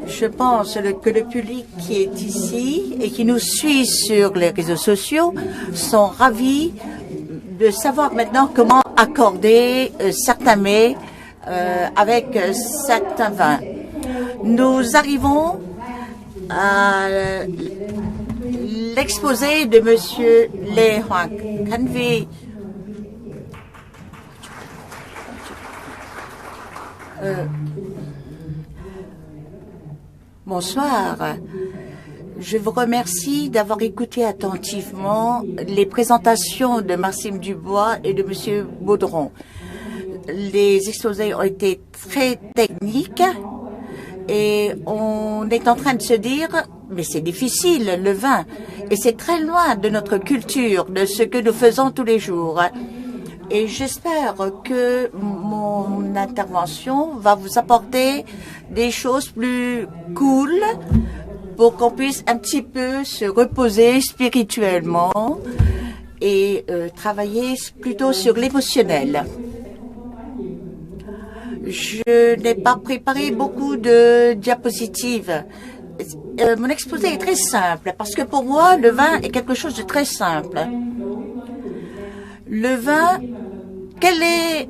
Je pense que le public qui est ici et qui nous suit sur les réseaux sociaux sont ravis de savoir maintenant comment accorder certains mets avec certains vins. Nous arrivons à l'exposé de Monsieur Lê Hoàng Khánh. Bonsoir. Je vous remercie d'avoir écouté attentivement les présentations de Maxime Dubois et de Monsieur Baudron. Les exposés ont été très techniques et on est en train de se dire, mais c'est difficile, le vin, et c'est très loin de notre culture, de ce que nous faisons tous les jours. Et j'espère que mon intervention va vous apporter des choses plus cool pour qu'on puisse un petit peu se reposer spirituellement et travailler plutôt sur l'émotionnel. Je n'ai pas préparé beaucoup de diapositives. Mon exposé est très simple parce que pour moi, le vin est quelque chose de très simple. Le vin, quelle est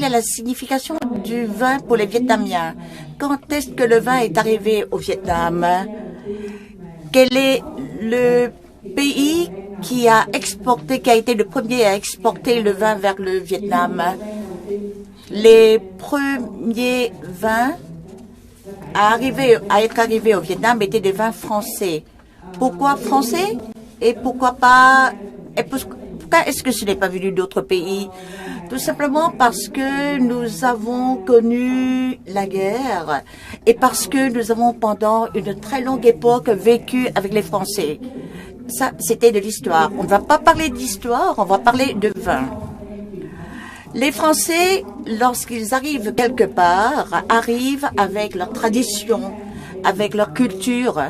la signification du vin pour les Vietnamiens? Quand est-ce que le vin est arrivé au Vietnam? Quel est le pays qui a été le premier à exporter le vin vers le Vietnam? Les premiers vins à être arrivés au Vietnam étaient des vins français. Pourquoi français? Et pourquoi pas... Pourquoi est-ce que ce n'est pas venu d'autres pays? Tout simplement parce que nous avons connu la guerre et parce que nous avons pendant une très longue époque vécu avec les Français. Ça, c'était de l'histoire. On ne va pas parler d'histoire, on va parler de vin. Les Français, lorsqu'ils arrivent quelque part, arrivent avec leur tradition, avec leur culture.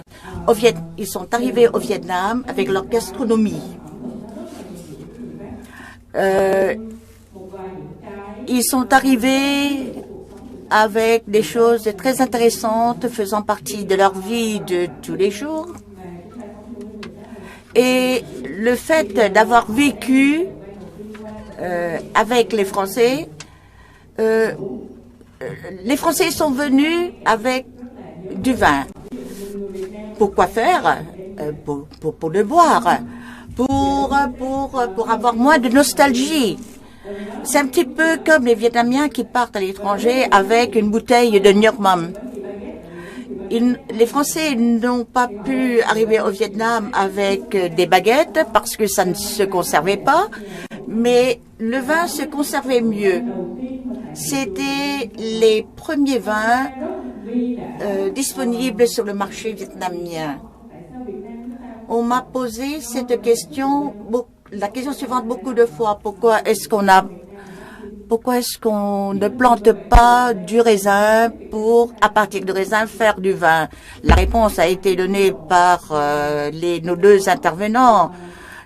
Ils sont arrivés au Vietnam avec leur gastronomie. Ils sont arrivés avec des choses très intéressantes faisant partie de leur vie de tous les jours. Et le fait d'avoir vécu avec les Français sont venus avec du vin. Pourquoi faire? Pour le boire. Pour avoir moins de nostalgie. C'est un petit peu comme les Vietnamiens qui partent à l'étranger avec une bouteille de Nhóc Mâm. Les Français n'ont pas pu arriver au Vietnam avec des baguettes parce que ça ne se conservait pas, mais le vin se conservait mieux. C'était les premiers vins disponibles sur le marché vietnamien. On m'a posé cette question, la question suivante beaucoup de fois. Pourquoi est-ce qu'on ne plante pas du raisin pour, à partir de raisin, faire du vin? La réponse a été donnée par nos deux intervenants.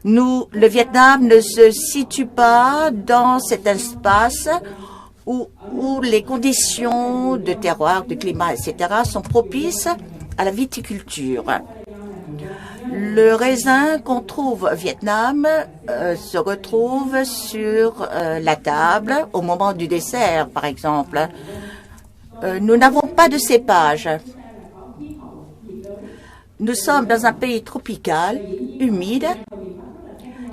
Le Vietnam ne se situe pas dans cet espace où les conditions de terroir, de climat, etc. sont propices à la viticulture. Le raisin qu'on trouve au Vietnam se retrouve sur la table au moment du dessert, par exemple. Nous n'avons pas de cépage. Nous sommes dans un pays tropical, humide,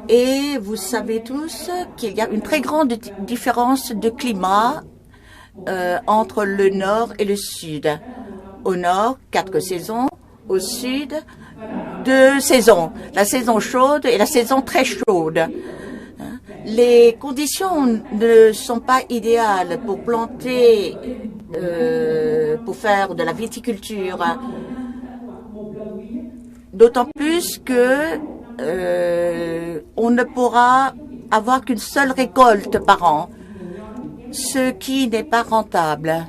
et vous savez tous qu'il y a une très grande différence de climat entre le nord et le sud. Au nord, 4 saisons. Au sud, 2 saisons, la saison chaude et la saison très chaude. Les conditions ne sont pas idéales pour planter, pour faire de la viticulture. D'autant plus que on ne pourra avoir qu'une seule récolte par an, ce qui n'est pas rentable.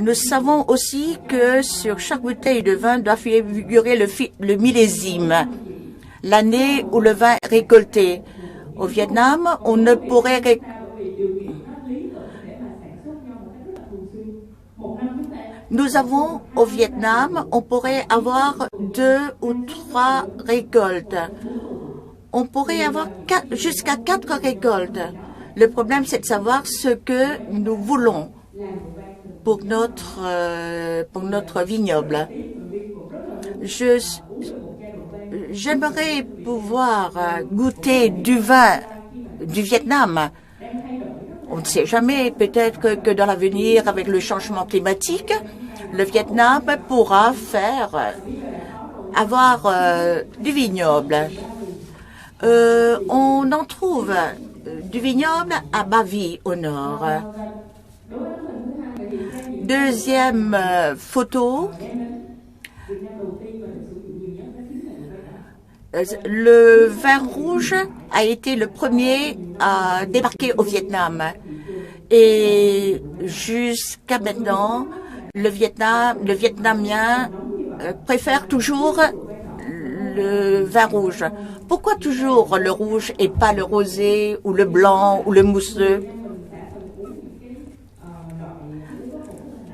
Nous savons aussi que sur chaque bouteille de vin doit figurer le millésime, l'année où le vin est récolté. Au Vietnam, on ne pourrait Nous avons au Vietnam, on pourrait avoir 2 ou 3 récoltes. On pourrait avoir jusqu'à 4 récoltes. Le problème, c'est de savoir ce que nous voulons pour notre vignoble. J'aimerais pouvoir goûter du vin du Vietnam. On ne sait jamais, peut-être que dans l'avenir, avec le changement climatique, le Vietnam pourra avoir du vignoble. On en trouve du vignoble à Ba Vy au nord. Deuxième photo. Le vin rouge a été le premier à débarquer au Vietnam. Et jusqu'à maintenant, le Vietnamien préfère toujours le vin rouge. Pourquoi toujours le rouge et pas le rosé ou le blanc ou le mousseux?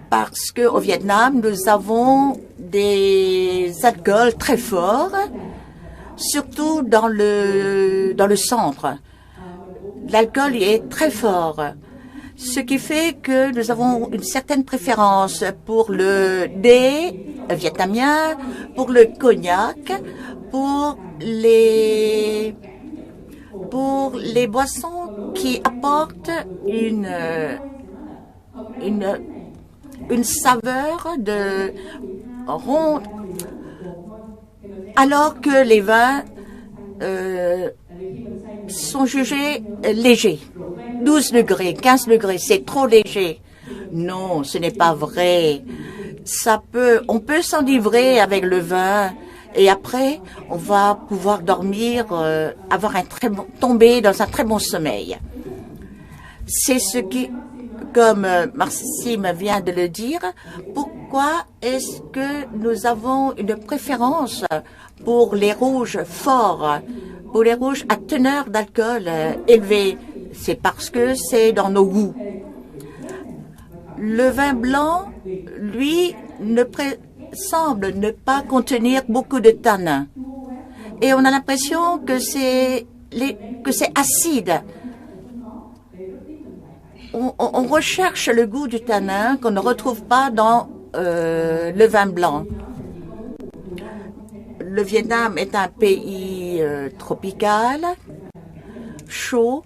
Parce qu'au Vietnam, nous avons des alcools très forts, surtout dans le centre. L'alcool est très fort, ce qui fait que nous avons une certaine préférence pour le thé vietnamien, pour le cognac, pour les boissons qui apportent une saveur de ronde, alors que les vins sont jugés légers. 12 degrés, 15 degrés, c'est trop léger. Non, ce n'est pas vrai. On peut s'enivrer avec le vin et après, on va pouvoir dormir, tomber dans un très bon sommeil. C'est ce qui, comme Maxime vient de le dire, pourquoi est-ce que nous avons une préférence pour les rouges forts, pour les rouges à teneur d'alcool élevée? C'est parce que c'est dans nos goûts. Le vin blanc, lui, semble ne pas contenir beaucoup de tanins. Et on a l'impression que c'est acide. On recherche le goût du tanin qu'on ne retrouve pas dans le vin blanc. Le Vietnam est un pays tropical, chaud,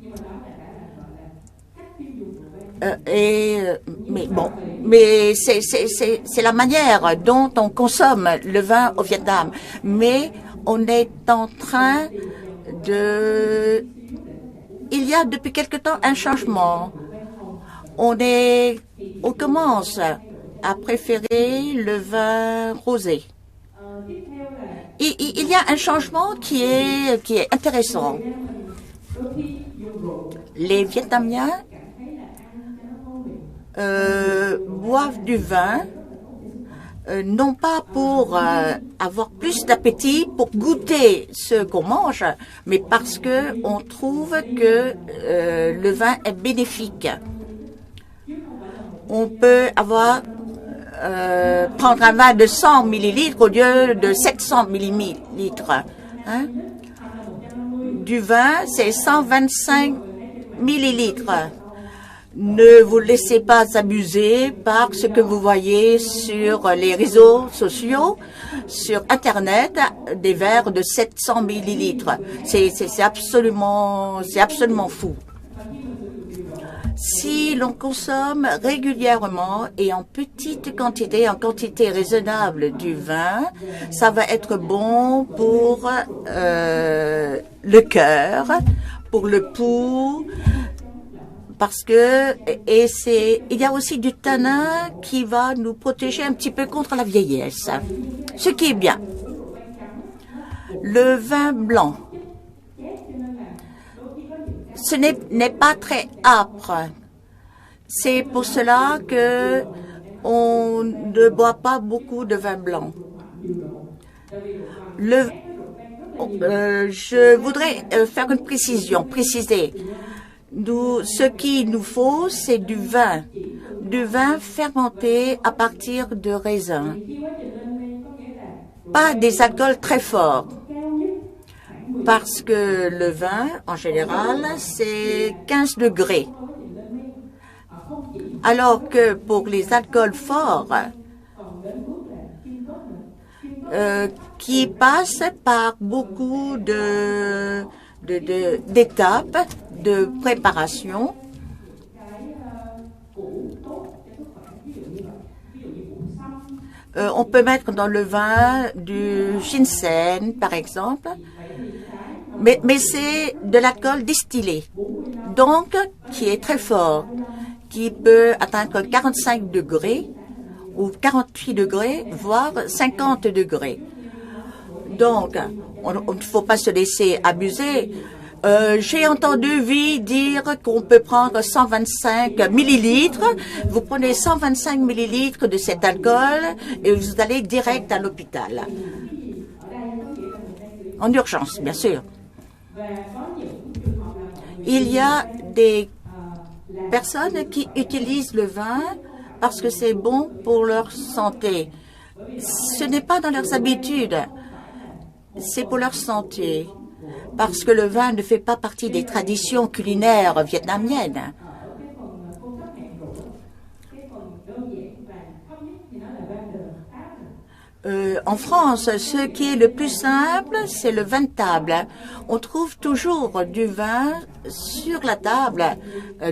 mais c'est la manière dont on consomme le vin au Vietnam. Mais on est en train il y a depuis quelque temps un changement. On commence à préférer le vin rosé. Il y a un changement qui est intéressant. Les Vietnamiens boivent du vin, non pas pour avoir plus d'appétit, pour goûter ce qu'on mange, mais parce que on trouve que le vin est bénéfique. On peut prendre un vin de 100 millilitres au lieu de 700 millilitres. Hein? Du vin, c'est 125 millilitres. Ne vous laissez pas abuser par ce que vous voyez sur les réseaux sociaux, sur Internet, des verres de 700 millilitres. C'est absolument fou. Si l'on consomme régulièrement et en petite quantité, en quantité raisonnable du vin, ça va être bon pour le cœur, pour le pouls, parce que il y a aussi du tanin qui va nous protéger un petit peu contre la vieillesse, ce qui est bien. Le vin blanc, ce n'est pas très âpre. C'est pour cela que on ne boit pas beaucoup de vin blanc. Je voudrais faire une préciser. Ce qu'il nous faut, c'est du vin du vin fermenté à partir de raisins. Pas des alcools très forts. Parce que le vin, en général, c'est 15 degrés. Alors que pour les alcools forts, qui passent par beaucoup d'étapes de préparation, on peut mettre dans le vin du ginseng, par exemple, mais c'est de l'alcool distillé, donc qui est très fort, qui peut atteindre 45 degrés ou 48 degrés, voire 50 degrés. Donc, on ne faut pas se laisser abuser. J'ai entendu dire qu'on peut prendre 125 millilitres. Vous prenez 125 millilitres de cet alcool et vous allez direct à l'hôpital. En urgence, bien sûr. Il y a des personnes qui utilisent le vin parce que c'est bon pour leur santé. Ce n'est pas dans leurs habitudes, c'est pour leur santé. Parce que le vin ne fait pas partie des traditions culinaires vietnamiennes. En France, ce qui est le plus simple, c'est le vin de table. On trouve toujours du vin sur la table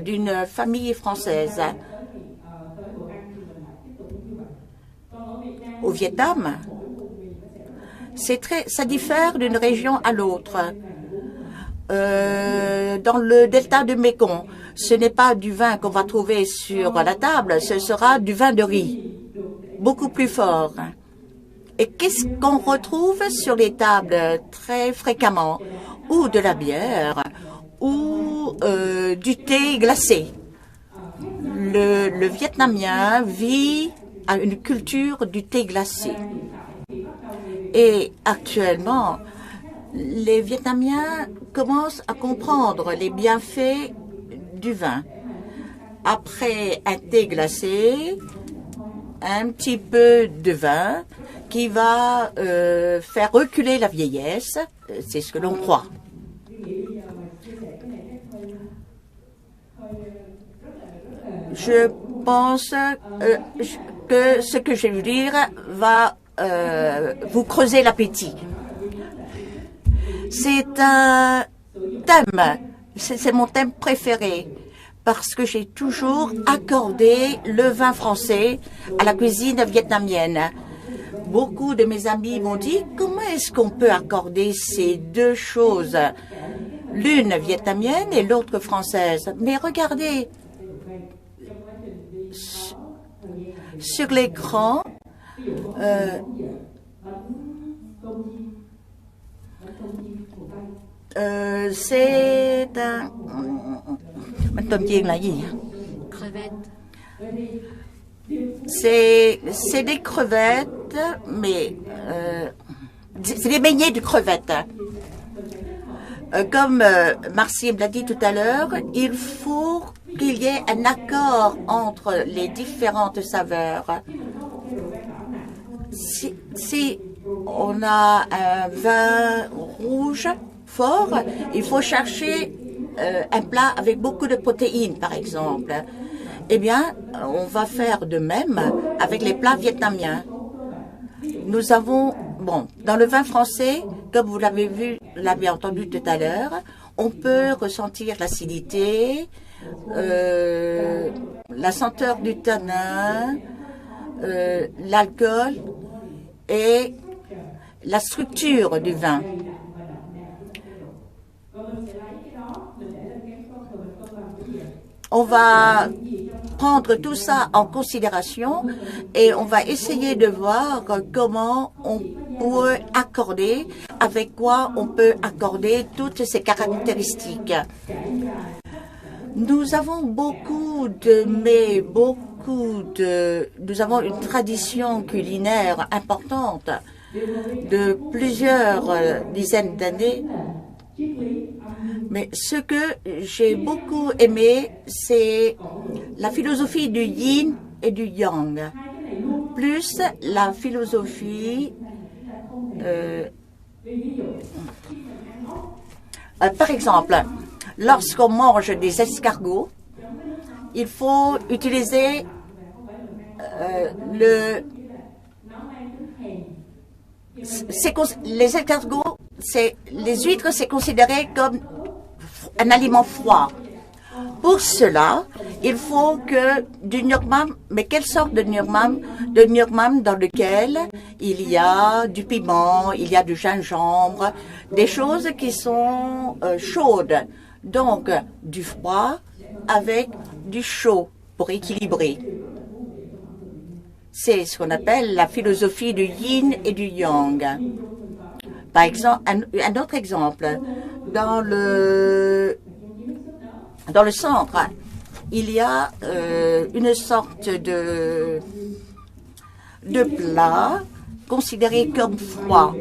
d'une famille française. Au Vietnam, ça diffère d'une région à l'autre. Dans le delta de Mékong, ce n'est pas du vin qu'on va trouver sur la table, ce sera du vin de riz, beaucoup plus fort. Et qu'est-ce qu'on retrouve sur les tables très fréquemment? Ou de la bière, ou du thé glacé. Le Vietnamien vit à une culture du thé glacé. Et actuellement, les Vietnamiens commencent à comprendre les bienfaits du vin. Après un thé glacé, un petit peu de vin qui va faire reculer la vieillesse, c'est ce que l'on croit. Je pense que ce que je vais vous dire va vous creuser l'appétit. C'est un thème, c'est mon thème préféré, parce que j'ai toujours accordé le vin français à la cuisine vietnamienne. Beaucoup de mes amis m'ont dit, comment est-ce qu'on peut accorder ces deux choses, l'une vietnamienne et l'autre française? Mais regardez, sur l'écran, c'est un... C'est des crevettes, mais c'est des beignets de crevettes. Comme Marcie me l'a dit tout à l'heure, il faut qu'il y ait un accord entre les différentes saveurs. Si on a un vin rouge fort, il faut chercher un plat avec beaucoup de protéines, par exemple. Eh bien, on va faire de même avec les plats vietnamiens. Nous avons, bon, dans le vin français, comme vous l'avez entendu tout à l'heure, on peut ressentir l'acidité, la senteur du tanin, l'alcool et la structure du vin. On va prendre tout ça en considération et on va essayer de voir comment on peut accorder, avec quoi on peut accorder toutes ces caractéristiques. Nous avons beaucoup de mets, nous avons une tradition culinaire importante de plusieurs dizaines d'années. Mais ce que j'ai beaucoup aimé, c'est la philosophie du yin et du yang, plus la philosophie par exemple, lorsqu'on mange des escargots, il faut utiliser les escargots, les huîtres, c'est considéré comme un aliment froid. Pour cela, il faut que du nyokmam, mais quelle sorte de nyokmam? De nyokmam dans lequel il y a du piment, il y a du gingembre, des choses qui sont chaudes. Donc, du froid avec du chaud pour équilibrer. C'est ce qu'on appelle la philosophie du yin et du yang. Par exemple, un autre exemple, dans le centre, il y a une sorte de plat considéré comme froid.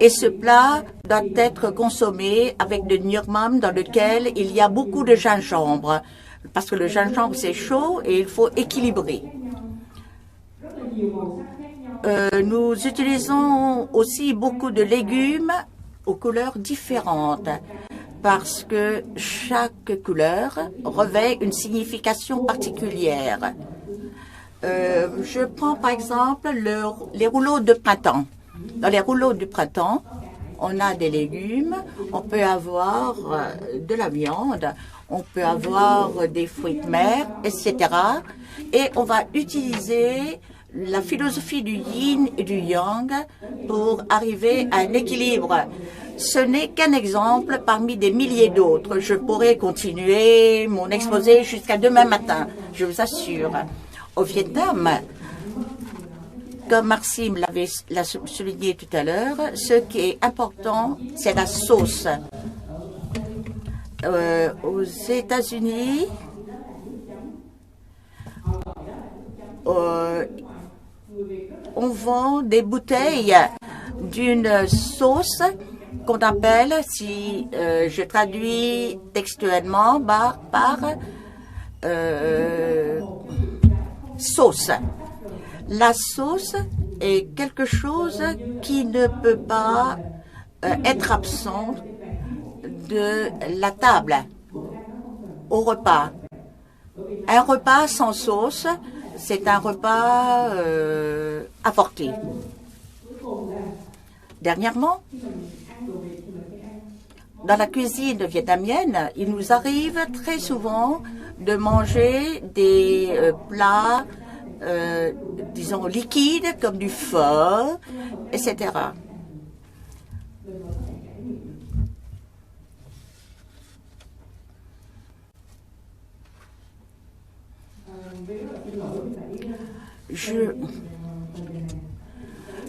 Et ce plat doit être consommé avec de nyokmam dans lequel il y a beaucoup de gingembre. Parce que le gingembre, c'est chaud et il faut équilibrer. Nous utilisons aussi beaucoup de légumes aux couleurs différentes parce que chaque couleur revêt une signification particulière. Je prends par exemple les rouleaux de printemps. Dans les rouleaux du printemps, on a des légumes, on peut avoir de la viande, on peut avoir des fruits de mer, etc. Et on va utiliser la philosophie du yin et du yang pour arriver à un équilibre. Ce n'est qu'un exemple parmi des milliers d'autres. Je pourrais continuer mon exposé jusqu'à demain matin, je vous assure. Au Vietnam, comme Maxime l'a souligné tout à l'heure, ce qui est important, c'est la sauce. Aux États-Unis, on vend des bouteilles d'une sauce qu'on appelle, si je traduis textuellement, par sauce. La sauce est quelque chose qui ne peut pas être absent de la table au repas. Un repas sans sauce, c'est un repas avorté. Dernièrement, dans la cuisine vietnamienne, il nous arrive très souvent de manger des plats, disons, liquides, comme du pho, etc.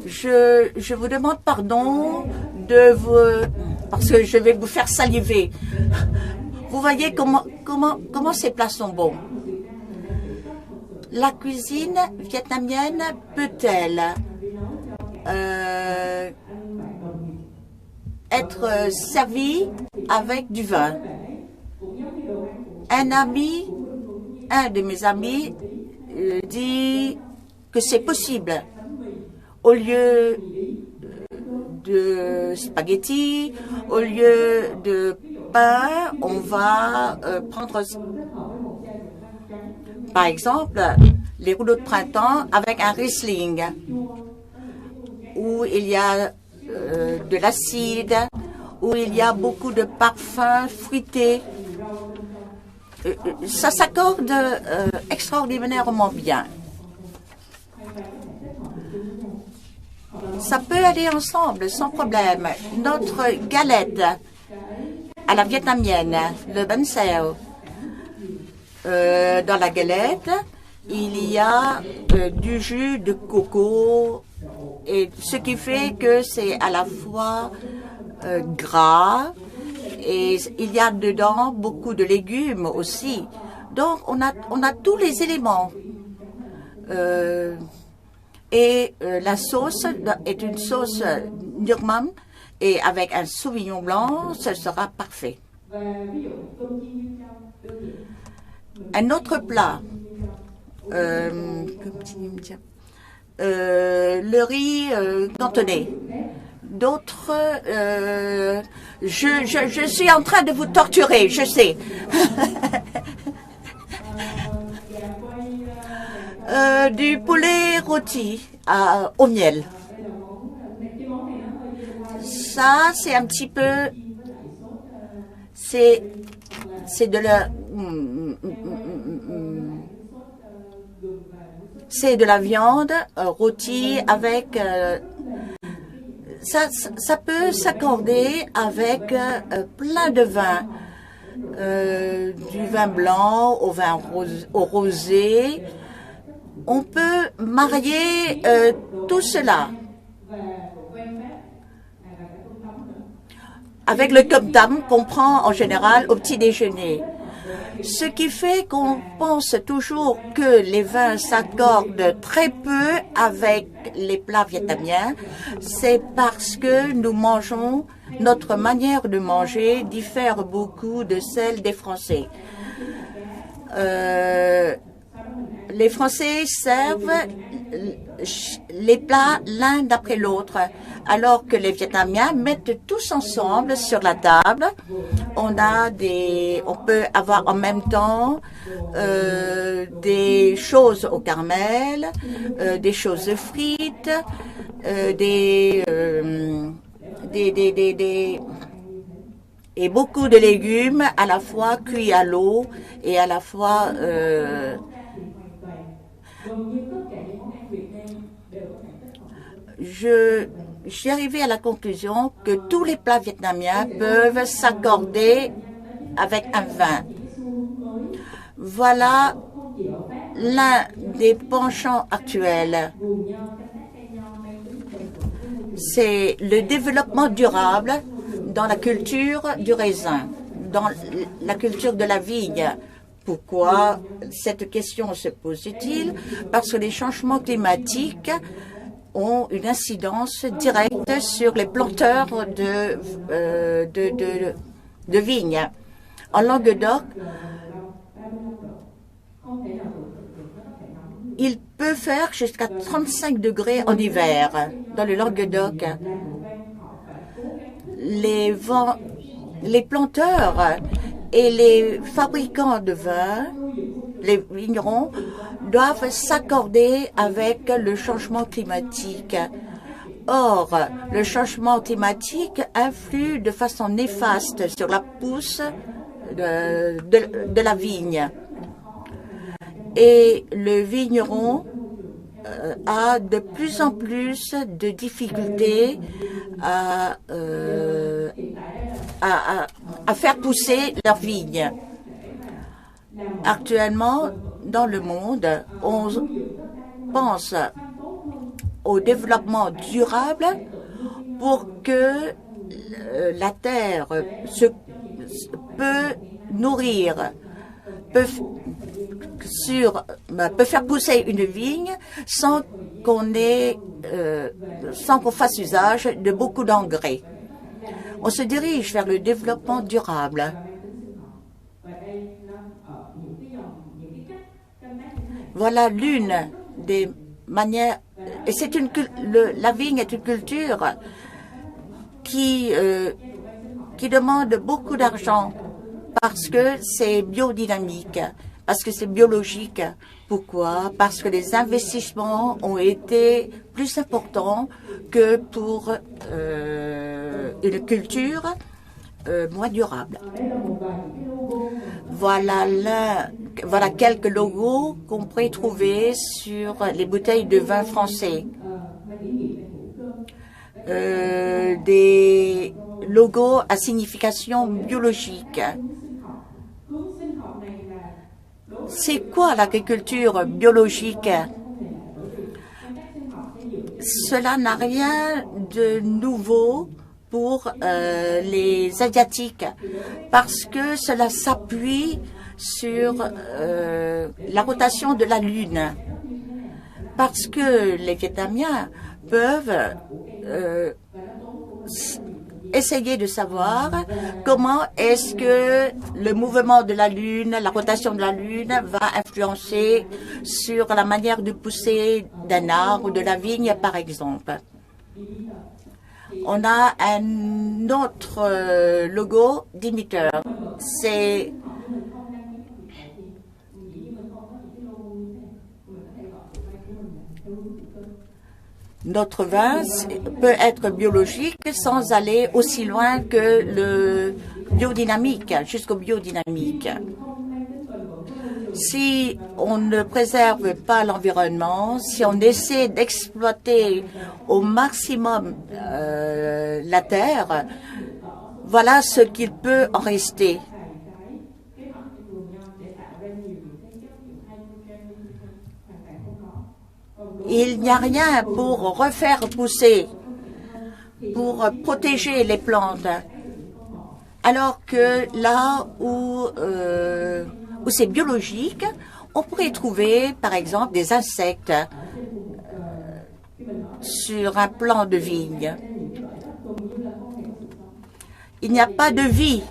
Je vous demande pardon parce que je vais vous faire saliver. Vous voyez comment ces plats sont bons. La cuisine vietnamienne peut-elle être servie avec du vin? Un de mes amis dit que c'est possible. Au lieu de spaghettis, au lieu de pain, on va prendre, par exemple, les rouleaux de printemps avec un Riesling, où il y a de l'acide, où il y a beaucoup de parfums fruités. Ça s'accorde extraordinairement bien. Ça peut aller ensemble, sans problème. Notre galette à la vietnamienne, le banh xeo. Dans la galette, il y a du jus de coco, et ce qui fait que c'est à la fois gras, et il y a dedans beaucoup de légumes aussi. Donc, on a tous les éléments. La sauce est une sauce nyokmam, et avec un sauvignon blanc, ce sera parfait. Un autre plat le riz cantonais. D'autres, je suis en train de vous torturer, je sais. Du poulet rôti au miel. Ça, c'est un petit peu... C'est de la... C'est de la viande rôtie avec... ça peut s'accorder avec plein de vins. Du vin blanc au vin au rosé. On peut marier tout cela avec le tom tam qu'on prend en général au petit déjeuner. Ce qui fait qu'on pense toujours que les vins s'accordent très peu avec les plats vietnamiens, c'est parce que nous mangeons, notre manière de manger diffère beaucoup de celle des Français. Les Français servent les plats l'un d'après l'autre, alors que les Vietnamiens mettent tous ensemble sur la table. On peut avoir en même temps des choses au caramel, des choses frites, et beaucoup de légumes à la fois cuits à l'eau et à la fois j'ai arrivé à la conclusion que tous les plats vietnamiens peuvent s'accorder avec un vin. Voilà l'un des penchants actuels. C'est le développement durable dans la culture du raisin, dans la culture de la vigne. Pourquoi cette question se pose-t-il? Parce que les changements climatiques ont une incidence directe sur les planteurs de vignes. En Languedoc, il peut faire jusqu'à 35 degrés en hiver. Dans le Languedoc, les planteurs et les fabricants de vin, les vignerons, doivent s'accorder avec le changement climatique. Or, le changement climatique influe de façon néfaste sur la pousse de la vigne. Et le vigneron a de plus en plus de difficultés à faire pousser leurs vignes. Actuellement, dans le monde, on pense au développement durable pour que la terre peut nourrir, peut faire pousser une vigne sans qu'on fasse usage de beaucoup d'engrais. On se dirige vers le développement durable. Voilà l'une des manières. Et la vigne est une culture qui demande beaucoup d'argent parce que c'est biodynamique, parce que c'est biologique. Pourquoi? Parce que les investissements ont été plus importants que pour une culture moins durable. Voilà quelques logos qu'on pourrait trouver sur les bouteilles de vin français. Des logos à signification biologique. C'est quoi l'agriculture biologique? Cela n'a rien de nouveau pour les Asiatiques, parce que cela s'appuie sur la rotation de la Lune. Parce que les Vietnamiens peuvent essayer de savoir comment est-ce que le mouvement de la Lune, la rotation de la Lune va influencer sur la manière de pousser d'un arbre ou de la vigne, par exemple. On a un autre logo d'imiteur. C'est notre vin peut être biologique sans aller aussi loin que le biodynamique, jusqu'au biodynamique. Si on ne préserve pas l'environnement, si on essaie d'exploiter au maximum la terre, voilà ce qu'il peut en rester. Il n'y a rien pour refaire pousser, pour protéger les plantes, alors que là où c'est biologique, on pourrait trouver, par exemple, des insectes sur un plant de vigne. Il n'y a pas de vie.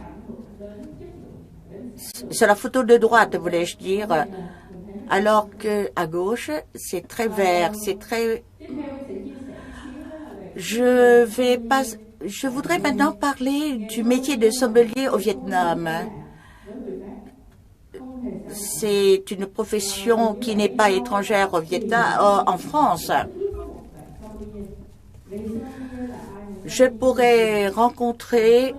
Sur la photo de droite, voulais-je dire, alors qu'à gauche, c'est très vert, c'est très... Je voudrais maintenant parler du métier de sommelier au Vietnam. C'est une profession qui n'est pas étrangère au Vietnam, en France. Je pourrais rencontrer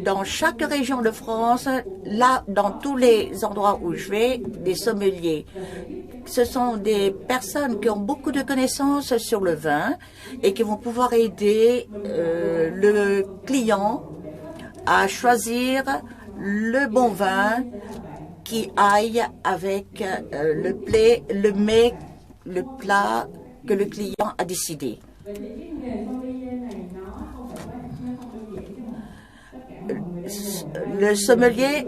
dans chaque région de France, là, dans tous les endroits où je vais, des sommeliers. Ce sont des personnes qui ont beaucoup de connaissances sur le vin et qui vont pouvoir aider le client à choisir le bon vin qui aille avec le plat que le client a décidé. Le sommelier,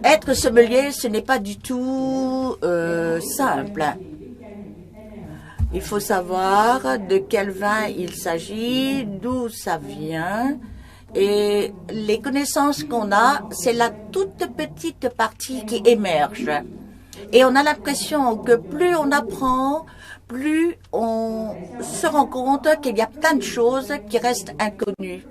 être sommelier, ce n'est pas du tout simple. Il faut savoir de quel vin il s'agit, d'où ça vient. Et les connaissances qu'on a, c'est la toute petite partie qui émerge. Et on a l'impression que plus on apprend, plus on se rend compte qu'il y a plein de choses qui restent inconnues.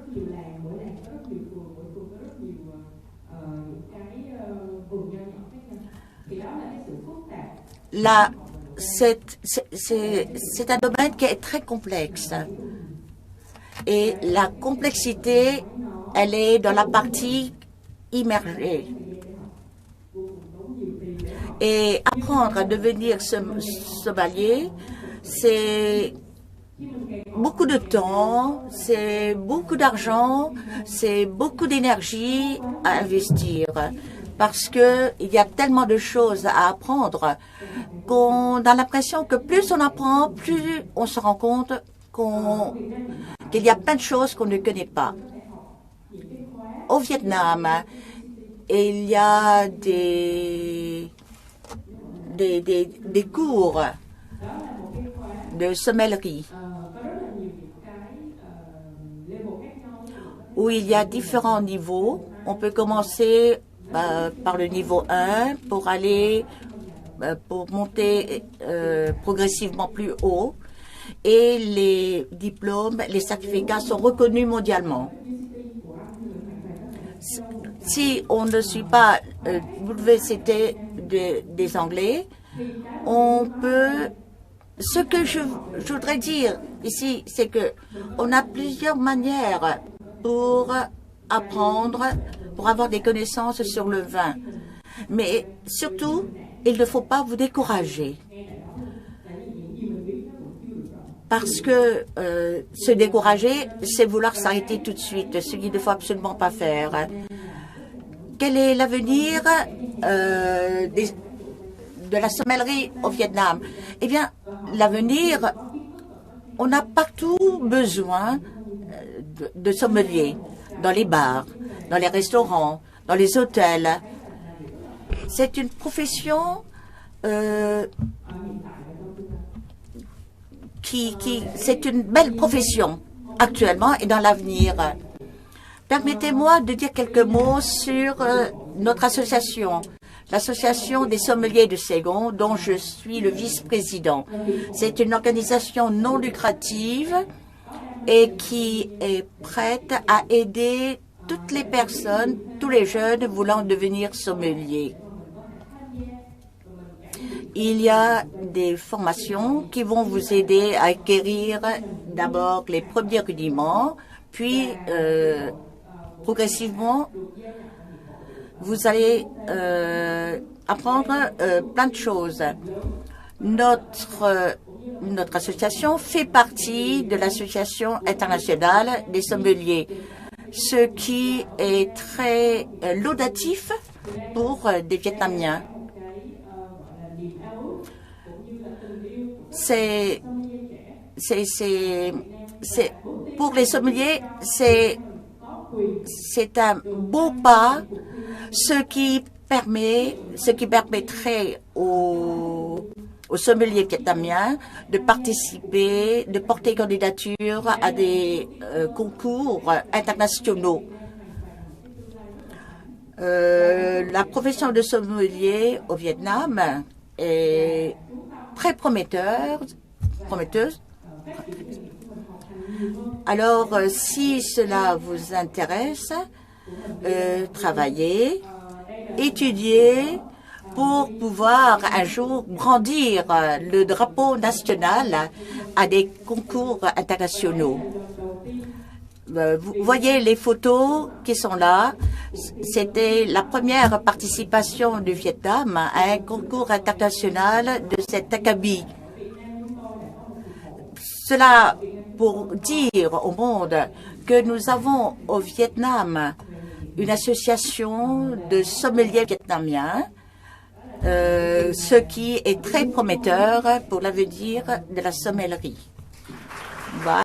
Là, c'est un domaine qui est très complexe. Et la complexité, elle est dans la partie immergée. Et apprendre à devenir sommelier, c'est beaucoup de temps, c'est beaucoup d'argent, c'est beaucoup d'énergie à investir. Parce qu'il y a tellement de choses à apprendre qu'on a l'impression que plus on apprend, plus on se rend compte qu'il y a plein de choses qu'on ne connaît pas. Au Vietnam, il y a des cours de sommellerie où il y a différents niveaux. On peut commencer par le niveau 1 pour monter progressivement plus haut. Et les diplômes, les certificats sont reconnus mondialement. Si on ne suit pas l'université des Anglais, on peut... Ce que je voudrais dire ici, c'est que on a plusieurs manières pour apprendre, pour avoir des connaissances sur le vin. Mais surtout, il ne faut pas vous décourager. Parce que se décourager, c'est vouloir s'arrêter tout de suite, ce qu'il ne faut absolument pas faire. Quel est l'avenir de la sommellerie au Vietnam? Eh bien, l'avenir, on a partout besoin de sommeliers, dans les bars, dans les restaurants, dans les hôtels. C'est une profession c'est une belle profession actuellement et dans l'avenir. Permettez-moi de dire quelques mots sur notre association, l'Association des sommeliers de Saigon, dont je suis le vice-président. C'est une organisation non lucrative et qui est prête à aider toutes les personnes, tous les jeunes voulant devenir sommeliers. Il y a des formations qui vont vous aider à acquérir d'abord les premiers rudiments, puis progressivement, vous allez apprendre plein de choses. Notre association fait partie de l'Association internationale des sommeliers, ce qui est très laudatif pour des Vietnamiens. Pour les sommeliers, c'est un beau pas, ce qui permettrait aux sommeliers vietnamiens de participer, de porter candidature à des concours internationaux. La profession de sommelier au Vietnam est très prometteuse. Alors, si cela vous intéresse, travaillez, étudiez pour pouvoir un jour brandir le drapeau national à des concours internationaux. Vous voyez les photos qui sont là. C'était la première participation du Vietnam à un concours international de cet acabit. Cela pour dire au monde que nous avons au Vietnam une association de sommeliers vietnamiens, ce qui est très prometteur pour l'avenir de la sommellerie. Voilà.